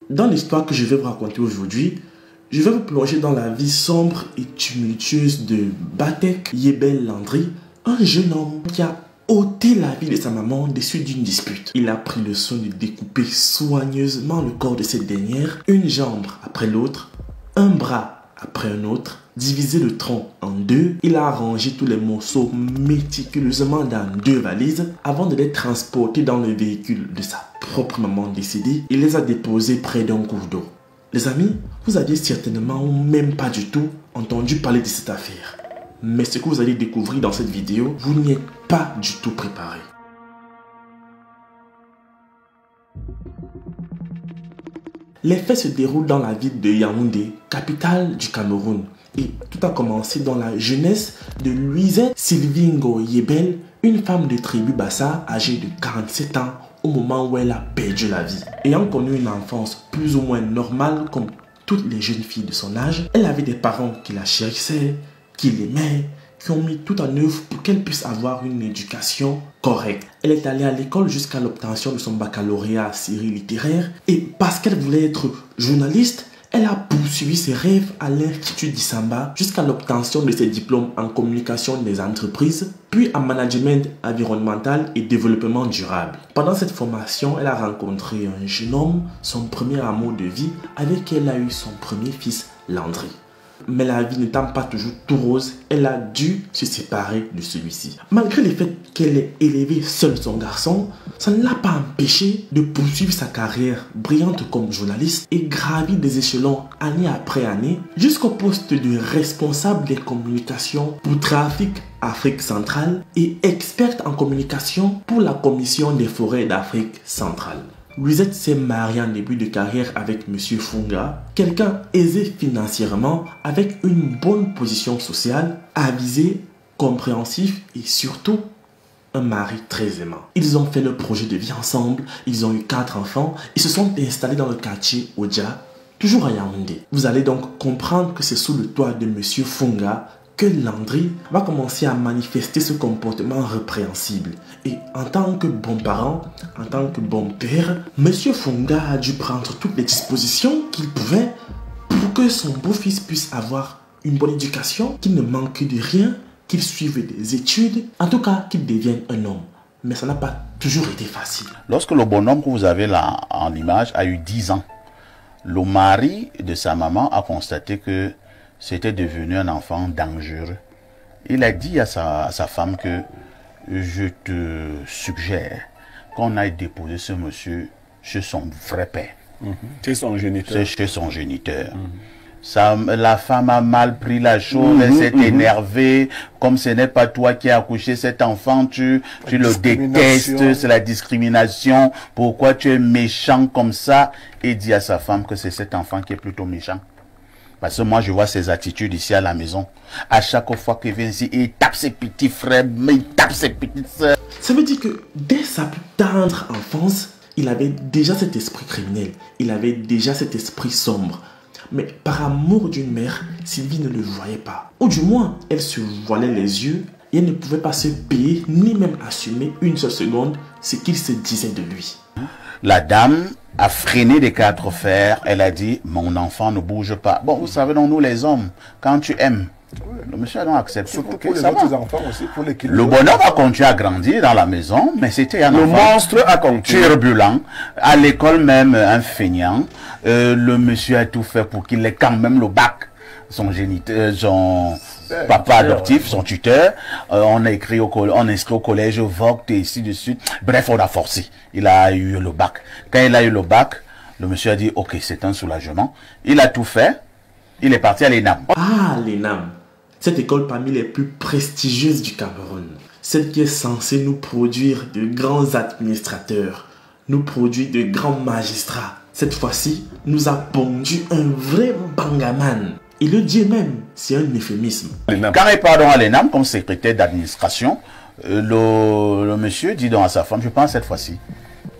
Dans l'histoire que je vais vous raconter aujourd'hui, je vais vous plonger dans la vie sombre et tumultueuse de Batek Yebel Landry, un jeune homme qui a ôté la vie de sa maman dessus d'une dispute. Il a pris le soin de découper soigneusement le corps de cette dernière, une jambe après l'autre, un bras après un autre, divisé le tronc en deux. Il a arrangé tous les morceaux méticuleusement dans 2 valises avant de les transporter dans le véhicule de sa propre maman décédée. Il les a déposés près d'un cours d'eau. Les amis, vous aviez certainement ou même pas du tout entendu parler de cette affaire. Mais ce que vous allez découvrir dans cette vidéo, vous n'y êtes pas du tout préparé. Les faits se déroulent dans la ville de Yaoundé, capitale du Cameroun. Et tout a commencé dans la jeunesse de Louisette Sylvingo Yebel, une femme de tribu Bassa âgée de 47 ans au moment où elle a perdu la vie. Ayant connu une enfance plus ou moins normale comme toutes les jeunes filles de son âge, elle avait des parents qui la chérissaient, qui l'aimaient, qui ont mis tout en œuvre pour qu'elle puisse avoir une éducation correcte. Elle est allée à l'école jusqu'à l'obtention de son baccalauréat série littéraire et parce qu'elle voulait être journaliste, elle a poursuivi ses rêves à l'Institut d'Isamba jusqu'à l'obtention de ses diplômes en communication des entreprises, puis en management environnemental et développement durable. Pendant cette formation, elle a rencontré un jeune homme, son premier amour de vie, avec qui elle a eu son premier fils, Landry. Mais la vie n'étant pas toujours tout rose, elle a dû se séparer de celui-ci. Malgré le fait qu'elle ait élevé seule son garçon, ça ne l'a pas empêché de poursuivre sa carrière brillante comme journaliste et gravir des échelons année après année jusqu'au poste de responsable des communications pour Trafic Afrique centrale et experte en communication pour la Commission des forêts d'Afrique centrale. Louisette s'est mariée en début de carrière avec M. Funga, quelqu'un aisé financièrement avec une bonne position sociale, avisé, compréhensif et surtout un mari très aimant. Ils ont fait le projet de vie ensemble, ils ont eu 4 enfants et se sont installés dans le quartier Odia, toujours à Yaoundé. Vous allez donc comprendre que c'est sous le toit de M. Funga que Landry va commencer à manifester ce comportement répréhensible. Et en tant que bon parent, en tant que bon père, M. Funga a dû prendre toutes les dispositions qu'il pouvait pour que son beau-fils puisse avoir une bonne éducation, qu'il ne manque de rien, qu'il suive des études, en tout cas qu'il devienne un homme. Mais ça n'a pas toujours été facile. Lorsque le bonhomme que vous avez là en image a eu 10 ans, le mari de sa maman a constaté que c'était devenu un enfant dangereux. Il a dit à sa femme que je te suggère qu'on aille déposer ce monsieur chez son vrai père. Chez son géniteur. Chez son géniteur. La femme a mal pris la chose, elle s'est énervée, comme ce n'est pas toi qui as accouché cet enfant, tu le détestes, c'est la discrimination, pourquoi tu es méchant comme ça? Et dit à sa femme que c'est cet enfant qui est plutôt méchant. Parce que moi, je vois ses attitudes ici à la maison. À chaque fois qu'il vient ici, il tape ses petits frères, mais il tape ses petites sœurs. Ça veut dire que dès sa plus tendre enfance, il avait déjà cet esprit criminel. Il avait déjà cet esprit sombre. Mais par amour d'une mère, Sylvie ne le voyait pas. Ou du moins, elle se voilait les yeux et elle ne pouvait pas se payer ni même assumer une seule seconde ce qu'il se disait de lui. La dame a freiné des 4 fers. Elle a dit, mon enfant ne bouge pas. Bon, vous savez, donc nous les hommes, quand tu aimes, le monsieur a donc accepté. Surtout pour les autres enfants aussi, pour l'équilibre. Le bonhomme a continué à grandir dans la maison, mais c'était un enfant monstre a continué. Turbulent. À l'école même, un feignant. Le monsieur a tout fait pour qu'il ait quand même le bac. Son géniteur, son papa adoptif, son tuteur, on a écrit on inscrit au collège Vogt et ainsi de suite. Bref, on a forcé. Il a eu le bac. Quand il a eu le bac, le monsieur a dit, ok, c'est un soulagement. Il a tout fait. Il est parti à l'ENAM. Ah, l'ENAM. Cette école parmi les plus prestigieuses du Cameroun. Celle qui est censée nous produire de grands administrateurs, nous produire de grands magistrats. Cette fois-ci, nous a pondu un vrai bangaman. Et le dire même, c'est un euphémisme. Quand il part à l'ENAM comme secrétaire d'administration, le monsieur dit donc à sa femme, je pense cette fois-ci,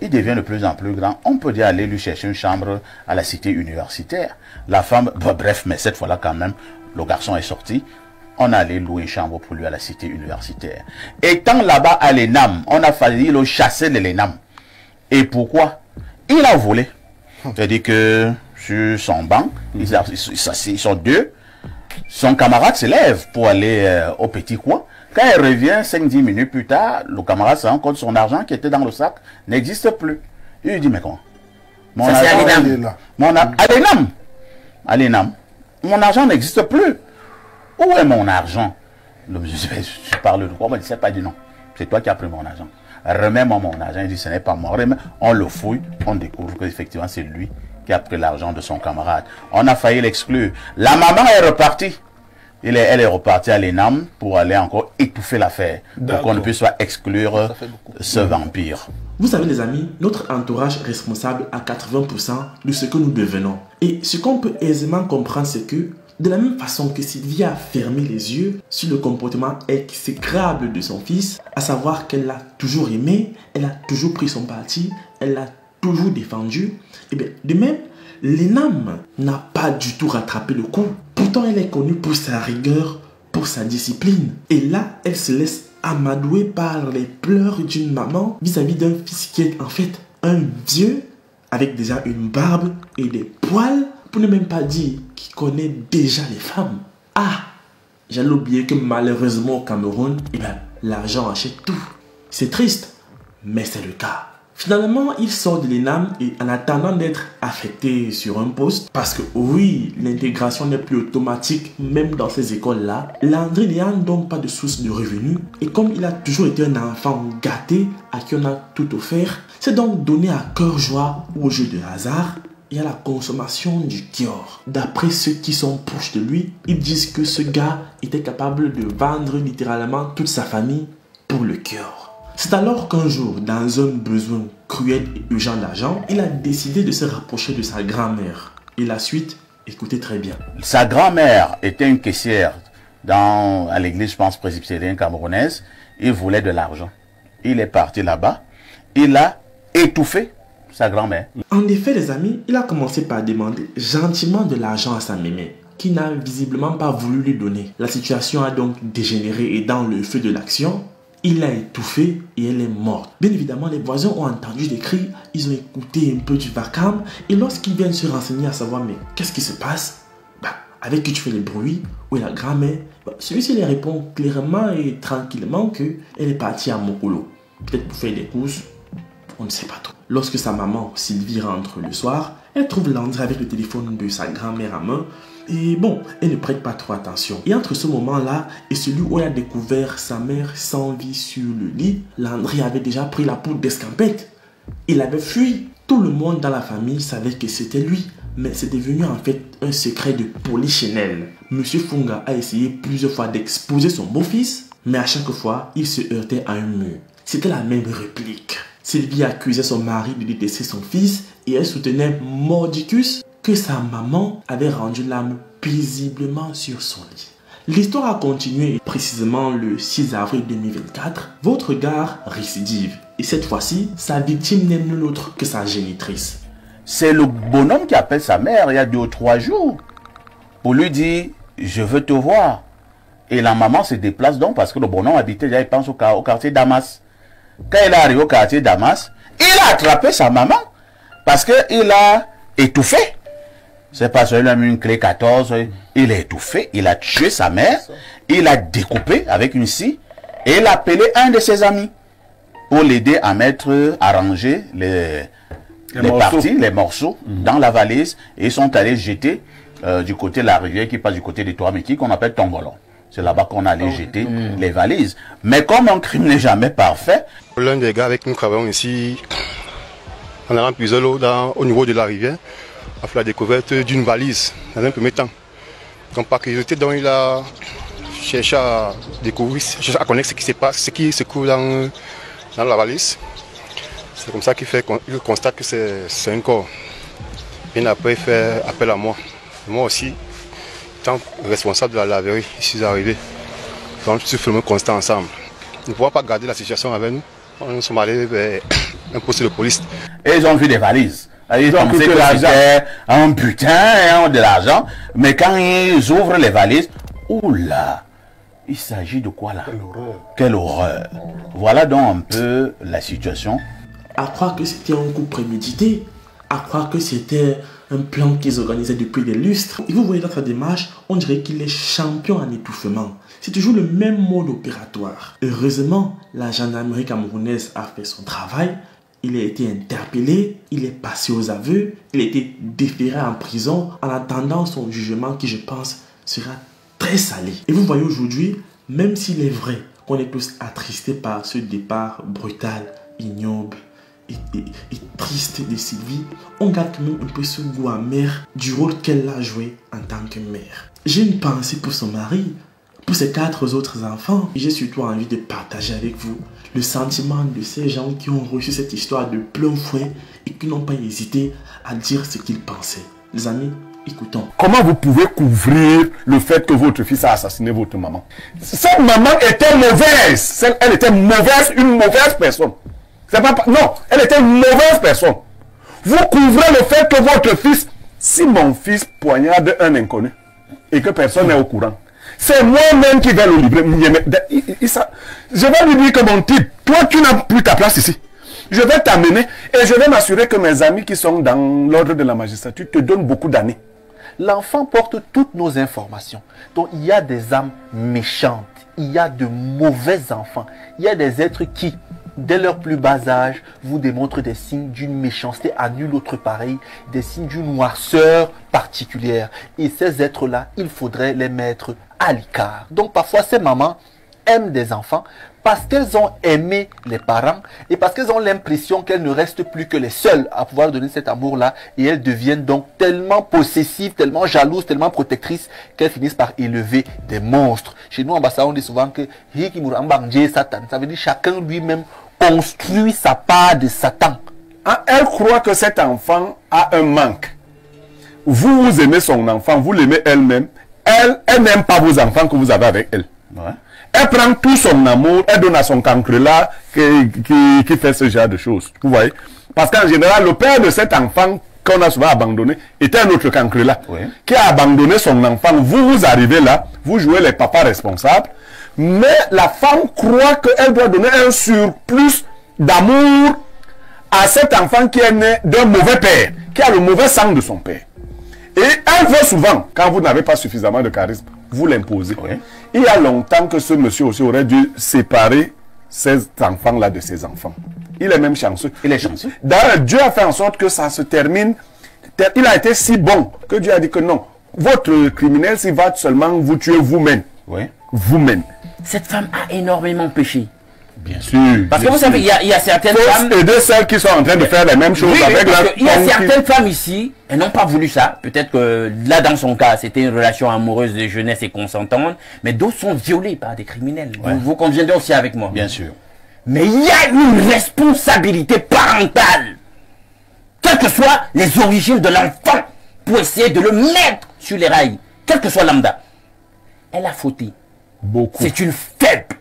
il devient de plus en plus grand. On peut dire aller lui chercher une chambre à la cité universitaire. La femme, bref, mais cette fois-là quand même, le garçon est sorti. On allait louer une chambre pour lui à la cité universitaire. Étant là-bas à l'ENAM, on a failli le chasser de l'ENAM. Et pourquoi? Il a volé. C'est-à-dire que sur son banc, ils sont deux. Son camarade se lève pour aller au petit coin. Quand il revient 5-10 minutes plus tard, le camarade se rend compte que son argent qui était dans le sac n'existe plus. Il lui dit, mais comment? Mon Alénam, mon argent n'existe plus. Où est mon argent? Je parle de quoi? Il ne sait pas, dit non. C'est toi qui as pris mon argent. Remets-moi mon argent. Il dit, ce n'est pas moi. On le fouille, on découvre qu'effectivement c'est lui qui a pris l'argent de son camarade. On a failli l'exclure. La maman est repartie. Elle est repartie à l'ENAM pour aller encore étouffer l'affaire. Pour qu'on ne puisse pas exclure ce vampire. Vous savez les amis, notre entourage est responsable à 80% de ce que nous devenons. Et ce qu'on peut aisément comprendre, c'est que de la même façon que Sylvie a fermé les yeux sur le comportement exécrable de son fils, à savoir qu'elle l'a toujours aimé, elle a toujours pris son parti, elle l'a toujours défendu, et bien de même, l'ENAM n'a pas du tout rattrapé le coup. Pourtant, elle est connue pour sa rigueur, pour sa discipline. Et là, elle se laisse amadouer par les pleurs d'une maman vis-à-vis d'un fils qui est en fait un vieux avec déjà une barbe et des poils, pour ne même pas dire qu'il connaît déjà les femmes. Ah, j'allais oublier que malheureusement au Cameroun, l'argent achète tout. C'est triste, mais c'est le cas. Finalement, il sort de l'ENAM et en attendant d'être affecté sur un poste, parce que oui, l'intégration n'est plus automatique même dans ces écoles-là, Landry n'a donc pas de source de revenus et comme il a toujours été un enfant gâté à qui on a tout offert, c'est donc donné à cœur joie au jeu de hasard et à la consommation du Kior. D'après ceux qui sont proches de lui, ils disent que ce gars était capable de vendre littéralement toute sa famille pour le Kior. C'est alors qu'un jour, dans un besoin cruel et urgent d'argent, il a décidé de se rapprocher de sa grand-mère. Et la suite, écoutez très bien. Sa grand-mère était une caissière à l'église, je pense, presbytérienne camerounaise. Il voulait de l'argent. Il est parti là-bas. Il a étouffé sa grand-mère. En effet, les amis, il a commencé par demander gentiment de l'argent à sa mémé, qui n'a visiblement pas voulu lui donner. La situation a donc dégénéré et dans le feu de l'action, il l'a étouffée et elle est morte. Bien évidemment, les voisins ont entendu des cris, ils ont écouté un peu du vacarme et lorsqu'ils viennent se renseigner à savoir mais qu'est-ce qui se passe, avec qui tu fais les bruits, où est la grand-mère, celui-ci les répond clairement et tranquillement qu'elle est partie à Mokolo. Peut-être pour faire des courses, on ne sait pas trop. Lorsque sa maman, Sylvie, rentre le soir, elle trouve Landry avec le téléphone de sa grand-mère à main. Et bon, elle ne prête pas trop attention. Et entre ce moment-là et celui où elle a découvert sa mère sans vie sur le lit, Landry avait déjà pris la poudre d'escampette. Il avait fui. Tout le monde dans la famille savait que c'était lui. Mais c'est devenu en fait un secret de polichinelle. Monsieur Funga a essayé plusieurs fois d'exposer son beau-fils, mais à chaque fois, il se heurtait à un mur. C'était la même réplique. Sylvie accusait son mari de détester son fils et elle soutenait mordicus que sa maman avait rendu l'âme paisiblement sur son lit. L'histoire a continué et précisément le 6 avril 2024, votre gars récidive. Et cette fois-ci, sa victime n'est nulle autre que sa génitrice. C'est le bonhomme qui appelle sa mère il y a 2 ou 3 jours pour lui dire « Je veux te voir ». Et la maman se déplace donc parce que le bonhomme habitait déjà, il pense au quartier Damas. Quand il est arrivé au quartier Damas, il a attrapé sa maman parce qu'il a étouffé. C'est pas seulement une clé 14, il a étouffé, il a tué sa mère, il a découpé avec une scie et il a appelé un de ses amis pour l'aider à ranger les morceaux dans la valise et ils sont allés jeter du côté de la rivière qui passe du côté de Touameki qu'on appelle Tongolon. C'est là-bas qu'on allait jeter les valises. Mais comme un crime n'est jamais parfait... L'un des gars avec qui nous travaillons ici, en allant puiser l'eau au niveau de la rivière, a fait la découverte d'une valise dans un premier temps. Donc par curiosité, donc, il a cherché à découvrir, à connaître ce qui se passe, ce qui se trouve dans la valise. C'est comme ça qu'il constate que c'est un corps. Et après, il fait appel à moi. Moi aussi, étant responsable de la laverie, je suis arrivé. Donc, je suis constat ensemble. Nous ne pouvons pas garder la situation avec nous. Nous sommes allés vers un poste de police. Et ils ont vu des valises. Ils ont pensé que c'était un butin, de l'argent. Mais quand ils ouvrent les valises, oula, il s'agit de quoi là? Quelle horreur. Voilà donc un peu la situation. À croire que c'était un coup prémédité. à croire que c'était un plan qu'ils organisaient depuis des lustres. Et vous voyez dans sa démarche, on dirait qu'il est champion en étouffement. C'est toujours le même mode opératoire. Heureusement, la gendarmerie camerounaise a fait son travail. Il a été interpellé, il est passé aux aveux, il a été déféré en prison en attendant son jugement qui, je pense, sera très salé. Et vous voyez aujourd'hui, même s'il est vrai qu'on est tous attristés par ce départ brutal, ignoble et triste de Sylvie, on garde quand même un peu ce goût amer du rôle qu'elle a joué en tant que mère. J'ai une pensée pour son mari, pour ses 4 autres enfants. Et j'ai surtout envie de partager avec vous le sentiment de ces gens qui ont reçu cette histoire de plein fouet et qui n'ont pas hésité à dire ce qu'ils pensaient. Les amis, écoutons. Comment vous pouvez couvrir le fait que votre fils a assassiné votre maman? Cette maman était mauvaise. Elle était mauvaise, une mauvaise personne. C'est pas, non, elle était une mauvaise personne. Vous couvrez le fait que votre fils, si mon fils poignarde un inconnu et que personne n'est au courant, c'est moi-même qui vais le livrer. Je vais lui dire que mon type, toi tu n'as plus ta place ici. Je vais t'amener et je vais m'assurer que mes amis qui sont dans l'ordre de la magistrature te donnent beaucoup d'années. L'enfant porte toutes nos informations. Donc il y a des âmes méchantes, il y a de mauvais enfants, il y a des êtres qui, dès leur plus bas âge, vous démontrent des signes d'une méchanceté à nul autre pareil, des signes d'une noirceur particulière. Et ces êtres-là, il faudrait les mettre à l'écart. Donc parfois, ces mamans aiment des enfants parce qu'elles ont aimé les parents et parce qu'elles ont l'impression qu'elles ne restent plus que les seules à pouvoir donner cet amour-là, et elles deviennent donc tellement possessives, tellement jalouses, tellement protectrices qu'elles finissent par élever des monstres. Chez nous, en Bassa, on dit souvent que Satan, ça veut dire chacun lui-même construit sa part de Satan. Elle croit que cet enfant a un manque. Vous aimez son enfant, vous l'aimez elle-même. Elle n'aime pas vos enfants que vous avez avec elle. Ouais. Elle prend tout son amour, elle donne à son cancre-là qui fait ce genre de choses. Vous voyez? Parce qu'en général, le père de cet enfant qu'on a souvent abandonné était un autre cancre-là. Oui. Qui a abandonné son enfant. Vous arrivez là, vous jouez les papas responsables, mais la femme croit qu'elle doit donner un surplus d'amour à cet enfant qui est né d'un mauvais père, qui a le mauvais sang de son père. Et elle veut souvent, quand vous n'avez pas suffisamment de charisme, vous l'imposer. Oui. Il y a longtemps que ce monsieur aussi aurait dû séparer ces enfants-là de ses enfants. Il est même chanceux. Il est chanceux. D'ailleurs, Dieu a fait en sorte que ça se termine. Il a été si bon que Dieu a dit que non, votre criminel, s'il va seulement vous tuer vous-même. Oui. Vous-même. Cette femme a énormément péché. Bien sûr. Parce que vous savez, il y a certaines femmes... Et de celles qui sont en train de faire les mêmes choses avec la... Il y a certaines femmes ici, elles n'ont pas voulu ça. Peut-être que là, dans son cas, c'était une relation amoureuse de jeunesse et consentante. Mais d'autres sont violées par des criminels. Ouais. Vous conviendrez aussi avec moi. Bien sûr. Mais il y a une responsabilité parentale, quelles que soient les origines de l'enfant, pour essayer de le mettre sur les rails, quel que soit lambda. Elle a fauté. Beaucoup. C'est une faible.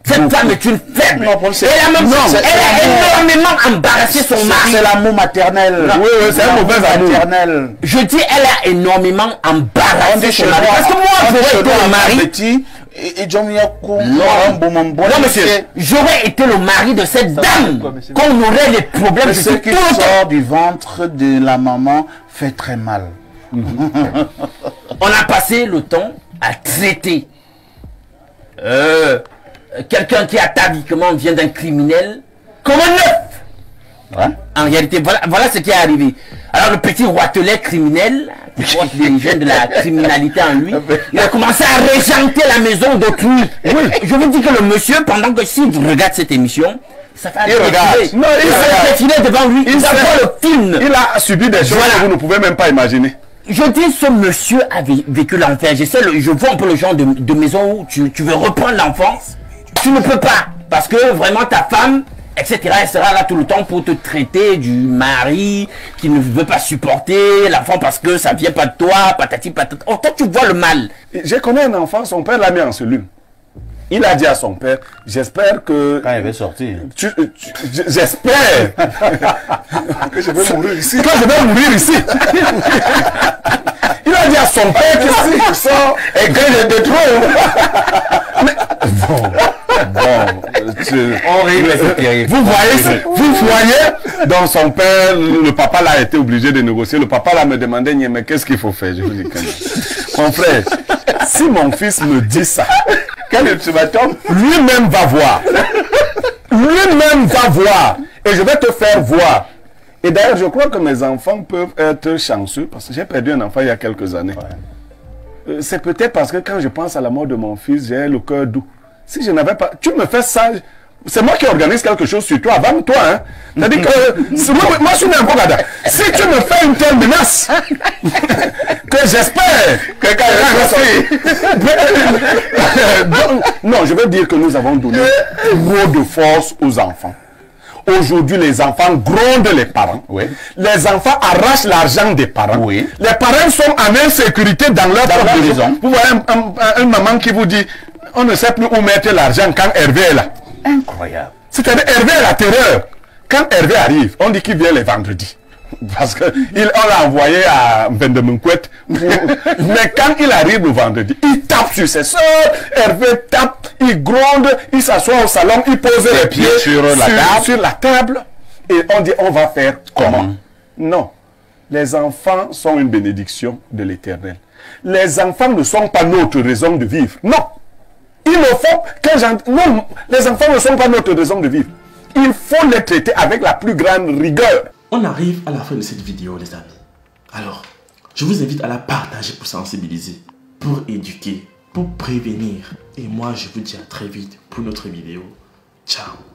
Cette femme est une faible. Non, elle a énormément embarrassé son mari. C'est l'amour maternel. Oui, c'est un mauvais amour maternel. Je dis, elle a énormément embarrassé son mari. Parce que moi, j'aurais été le mari. Non, monsieur, j'aurais été le mari de cette dame. Qu'on aurait des problèmes. Ce qui sort du ventre de la maman fait très mal. On a passé le temps à traiter quelqu'un qui ataviquement vient d'un criminel comme un neuf. Ouais. En réalité, voilà ce qui est arrivé. Alors le petit roitelet criminel, qui porte les gènes de la criminalité en lui, il a commencé à régenter la maison d'autrui. Oui. Je vous dis que le monsieur, pendant que si vous regardez cette émission, ça fait il défilé devant lui. Il le film. Il a subi des choses que vous ne pouvez même pas imaginer. Je dis, ce monsieur a vécu l'enfer. Je vois un peu le genre de maison où tu veux reprendre l'enfant. Tu ne peux pas. Parce que vraiment ta femme, etc., elle sera là tout le temps pour te traiter du mari qui ne veut pas supporter l'enfant parce que ça vient pas de toi, patati patata. Oh, toi, tu vois le mal. J'ai connu un enfant, son père l'a mis en cellule. Il a dit à son père, j'espère que... Quand il va sortir. J'espère que je vais mourir ici. Que je vais mourir ici. Il a dit à son père que si je sors et que je te trouve. Bon, Horrible, c'est terrible. Vous voyez, dans son père, le papa là a été obligé de négocier. Le papa là me demandait, mais qu'est-ce qu'il faut faire? Je lui dis, mon frère, si mon fils me dit ça, quel ultimatum? Lui-même va voir. Lui-même va voir. Et je vais te faire voir. Et d'ailleurs, je crois que mes enfants peuvent être chanceux parce que j'ai perdu un enfant il y a quelques années. Ouais. C'est peut-être parce que quand je pense à la mort de mon fils, j'ai le cœur doux. Si je n'avais pas... Tu me fais ça... C'est moi qui organise quelque chose sur toi, avant toi, hein. C'est-à-dire que... moi, je suis un peu là. Si tu me fais une telle menace, que j'espère que non, je veux dire que nous avons donné trop de force aux enfants. Aujourd'hui, les enfants grondent les parents. Oui. Les enfants arrachent l'argent des parents. Oui. Les parents sont en insécurité dans leur propre maison. Vous voyez une maman qui vous dit, on ne sait plus où mettre l'argent quand Hervé est là. Incroyable. C'est-à-dire Hervé est la terreur. Quand Hervé arrive, on dit qu'il vient les vendredis. Parce qu'on l'a envoyé à Vendemunkwet. Mais quand il arrive le vendredi, il tape sur ses soeurs. Hervé tape, il gronde, il s'assoit au salon, il pose les pieds sur la table. Et on dit, on va faire comment? Non. Les enfants sont une bénédiction de l'Éternel. Les enfants ne sont pas notre raison de vivre. Non. Ils le font non, les enfants ne sont pas notre raison de vivre. Il faut les traiter avec la plus grande rigueur. On arrive à la fin de cette vidéo, les amis. Alors, je vous invite à la partager pour sensibiliser, pour éduquer, pour prévenir. Et moi, je vous dis à très vite pour notre vidéo. Ciao.